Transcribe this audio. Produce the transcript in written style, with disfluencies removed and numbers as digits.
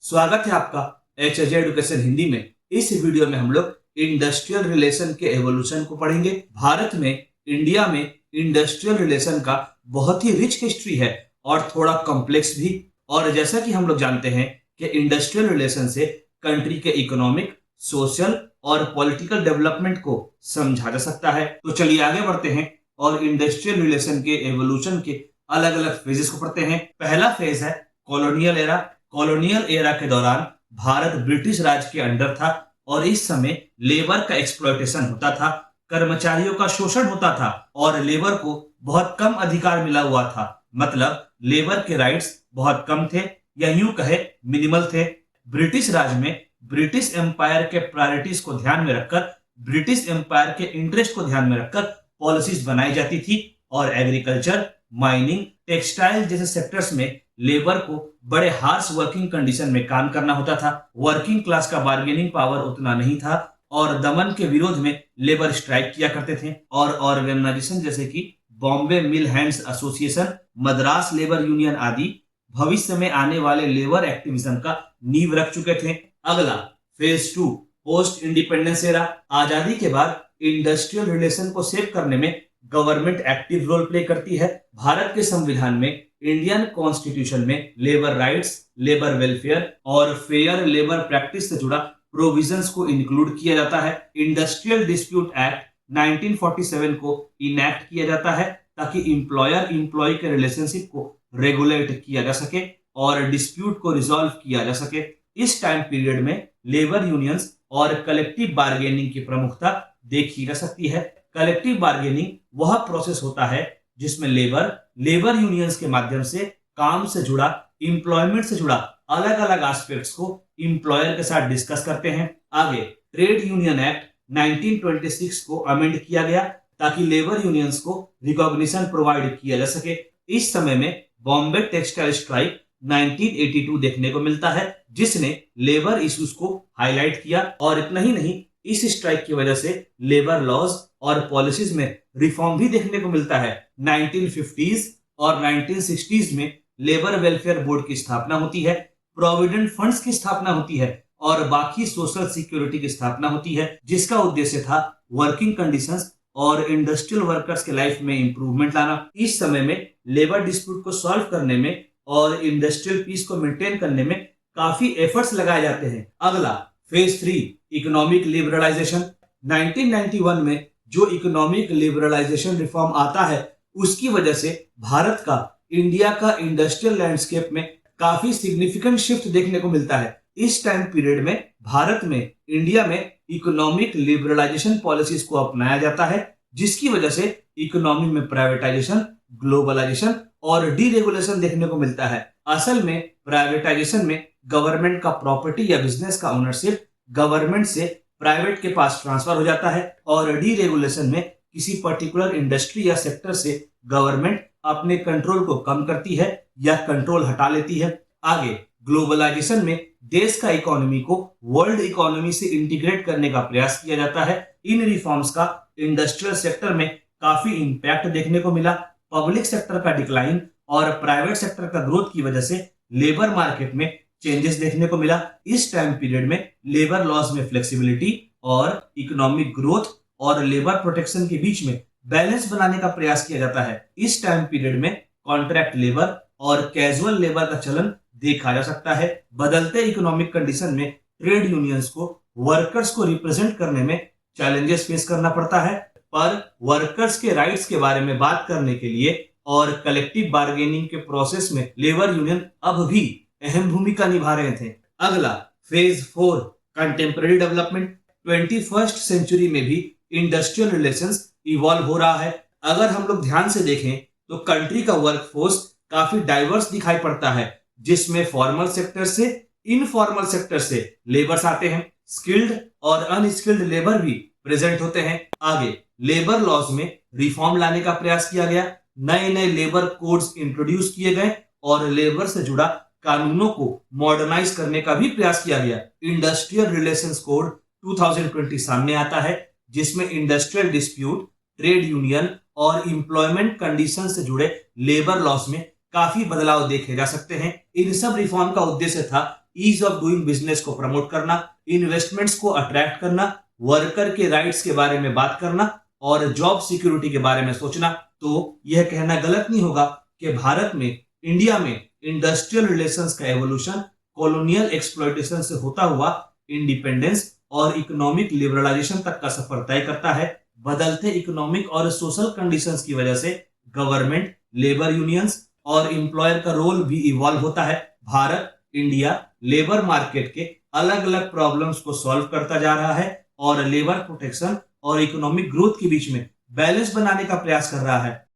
स्वागत है आपका एच एजुकेशन हिंदी में। इस वीडियो में हम लोग इंडस्ट्रियल रिलेशन के एवोल्यूशन को पढ़ेंगे। भारत में, इंडिया में इंडस्ट्रियल रिलेशन का बहुत ही रिच हिस्ट्री है और थोड़ा कॉम्प्लेक्स भी। और जैसा कि हम लोग जानते हैं कि इंडस्ट्रियल रिलेशन से कंट्री के इकोनॉमिक, सोशल और पॉलिटिकल डेवलपमेंट को समझा जा सकता है। तो चलिए आगे बढ़ते हैं और इंडस्ट्रियल रिलेशन के एवोल्यूशन के अलग अलग फेजेस को पढ़ते हैं। पहला फेज है कॉलोनियल एरा। कॉलोनियल एरा के दौरान भारत ब्रिटिश राज के अंडर था और इस समय लेबर का एक्सप्लॉयटेशन होता था, कर्मचारियों का शोषण होता था और लेबर को बहुत कम अधिकार मिला हुआ था। मतलब लेबर के राइट्स बहुत कम थे या यूं कहे मिनिमल थे। ब्रिटिश राज में ब्रिटिश एम्पायर के प्रायोरिटीज को ध्यान में रखकर, ब्रिटिश एम्पायर के इंटरेस्ट को ध्यान में रखकर पॉलिसीज बनाई जाती थी और एग्रीकल्चर, माइनिंग, टेक्सटाइल जैसे सेक्टर्स में लेबर को बड़े हार्श वर्किंग कंडीशन में काम करना होता था। वर्किंग क्लास का बार्गेनिंग पावर उतना नहीं था और दमन के विरोध में लेबर स्ट्राइक किया करते थे। और ऑर्गेनाइजेशन जैसे कि Bombay mill hands association, Madras labour union आदि भविष्य में आने वाले लेबर एक्टिविज्म का नींव रख चुके थे। अगला फेज 2 पोस्ट इंडिपेंडेंस एरा। आजादी के बाद इंडस्ट्रियल रिलेशन को सेव करने में गवर्नमेंट एक्टिव रोल प्ले करती है। भारत के संविधान में, इंडियन कॉन्स्टिट्यूशन में लेबर राइट्स, लेबर वेलफेयर और फेयर लेबर प्रैक्टिस से जुड़ा प्रोविजंस को इंक्लूड किया जाता है। इंडस्ट्रियल डिस्प्यूट एक्ट 1947 को इनैक्ट किया जाता है ताकि इंप्लॉयर इंप्लॉय के रिलेशनशिप को रेगुलेट किया जा सके और डिस्प्यूट को रिजॉल्व किया जा सके। इस टाइम पीरियड में लेबर यूनियंस और कलेक्टिव बार्गेनिंग की प्रमुखता देखी जा सकती है। कलेक्टिव बार्गेनिंग वह प्रोसेस होता है जिसमें लेबर यूनियंस के माध्यम से काम से जुड़ा, इंप्लॉयमेंट से जुड़ा अलग अलग एस्पेक्ट्स को इंप्लॉयर के साथ डिस्कस करते हैं। आगे ट्रेड यूनियन एक्ट 1926 को अमेंड किया गया ताकि लेबर यूनियंस को रिकॉग्निशन प्रोवाइड किया जा सके। इस समय में बॉम्बे टेक्सटाइल स्ट्राइक 1982 देखने को मिलता है जिसने लेबर इश्यूज को हाईलाइट किया। और इतना ही नहीं, इस स्ट्राइक की वजह से लेबर लॉज और पॉलिसीज में रिफॉर्म भी देखने को मिलता है। 1950s और 1960s में लेबर वेलफेयर बोर्ड की स्थापना होती है, प्रोविडेंट फंड्स की स्थापना होती है और बाकी सोशल सिक्योरिटी की स्थापना होती है जिसका उद्देश्य था वर्किंग कंडीशंस और इंडस्ट्रियल वर्कर्स के लाइफ में इंप्रूवमेंट लाना। इस समय में लेबर डिस्प्यूट को सॉल्व करने में और इंडस्ट्रियल पीस को मेंटेन करने में काफी एफर्ट्स लगाए जाते हैं। अगला फेज 3 इकोनॉमिक लिबरलाइजेशन। 1991 में जो इकोनॉमिक लिबरलाइजेशन रिफॉर्म आता है उसकी वजह से भारत का, इंडिया का इंडस्ट्रियल लैंडस्केप में काफी सिग्निफिकेंट शिफ्ट देखने को मिलता है। इस टाइम पीरियड में भारत में, इंडिया में इकोनॉमिक लिबरलाइजेशन पॉलिसीज को अपनाया जाता है जिसकी वजह से इकोनॉमी में प्राइवेटाइजेशन, ग्लोबलाइजेशन और डीरेगुलेशन देखने को मिलता है। असल में प्राइवेटाइजेशन में गवर्नमेंट का प्रॉपर्टी या बिजनेस का ओनरशिप गवर्नमेंट से प्राइवेट के पास ट्रांसफर हो जाता है और डीरेगुलेशन में किसी पर्टिकुलर इंडस्ट्री या सेक्टर से गवर्नमेंट अपने कंट्रोल को कम करती है या कंट्रोल हटा लेती है। आगे ग्लोबलाइजेशन में देश का इकोनॉमी को वर्ल्ड इकोनॉमी से इंटीग्रेट करने का प्रयास किया जाता है। इन रिफॉर्म्स का इंडस्ट्रियल सेक्टर में काफी इंपैक्ट देखने को मिला। पब्लिक सेक्टर का डिक्लाइन और प्राइवेट सेक्टर का ग्रोथ की वजह से लेबर मार्केट में चेंजेस देखने को मिला। इस टाइम पीरियड में लेबर लॉज में फ्लेक्सिबिलिटी और इकोनॉमिक ग्रोथ और लेबर प्रोटेक्शन के बीच में बैलेंस बनाने का प्रयास किया जाता है। इस टाइम पीरियड में कॉन्ट्रैक्ट लेबर और कैजुअल लेबर का चलन देखा जा सकता है। बदलते इकोनॉमिक कंडीशन में ट्रेड यूनियंस को वर्कर्स को रिप्रेजेंट करने में चैलेंजेस फेस करना पड़ता है, पर वर्कर्स के राइट्स के बारे में बात करने के लिए और कलेक्टिव बार्गेनिंग के प्रोसेस में लेबर यूनियन अब भी अहम भूमिका निभा रहे थे। अगला phase 4 contemporary development. 21st century में भी इंडस्ट्रियल रिलेशंस इवॉल्व हो रहा है। अगर हम लोग ध्यान से देखें तो कंट्री का वर्कफोर्स काफी डाइवर्स दिखाई पड़ता है जिसमें फॉर्मल सेक्टर से, इनफॉर्मल सेक्टर से लेबर्स आते हैं। स्किल्ड और अनस्किल्ड लेबर भी प्रेजेंट होते हैं। आगे लेबर लॉज में रिफॉर्म लाने का प्रयास किया गया, नए नए लेबर कोड्स इंट्रोड्यूस किए गए और लेबर से जुड़ा कानूनों को मॉडर्नाइज करने का भी प्रयास किया गया। इंडस्ट्रियल रिलेशंस कोड 2020 सामने आता है जिसमें इंडस्ट्रियल डिस्प्यूट, ट्रेड यूनियन और इंप्लॉयमेंट कंडीशन से जुड़े लेबर लॉस में काफी बदलाव देखे जा सकते हैं। इन सब रिफॉर्म का उद्देश्य था ईज ऑफ डूइंग बिजनेस को प्रमोट करना, इन्वेस्टमेंट्स को अट्रैक्ट करना, वर्कर के राइट्स के बारे में बात करना और जॉब सिक्योरिटी के बारे में सोचना। तो यह कहना गलत नहीं होगा कि भारत में, इंडिया में इंडस्ट्रियल रिलेशंस का एवोल्यूशन कॉलोनियल एक्सप्लॉयटेशन से होता हुआ इंडिपेंडेंस और इकोनॉमिक लिबरलाइजेशन तक का सफर तय करता है। बदलते इकोनॉमिक और सोशल कंडीशंस की वजह से गवर्नमेंट, लेबर यूनियंस और एम्प्लॉयर का रोल भी इवॉल्व होता है। भारत, इंडिया लेबर मार्केट के अलग अलग प्रॉब्लम्स को सॉल्व करता जा रहा है और लेबर प्रोटेक्शन और इकोनॉमिक ग्रोथ के बीच में बैलेंस बनाने का प्रयास कर रहा है।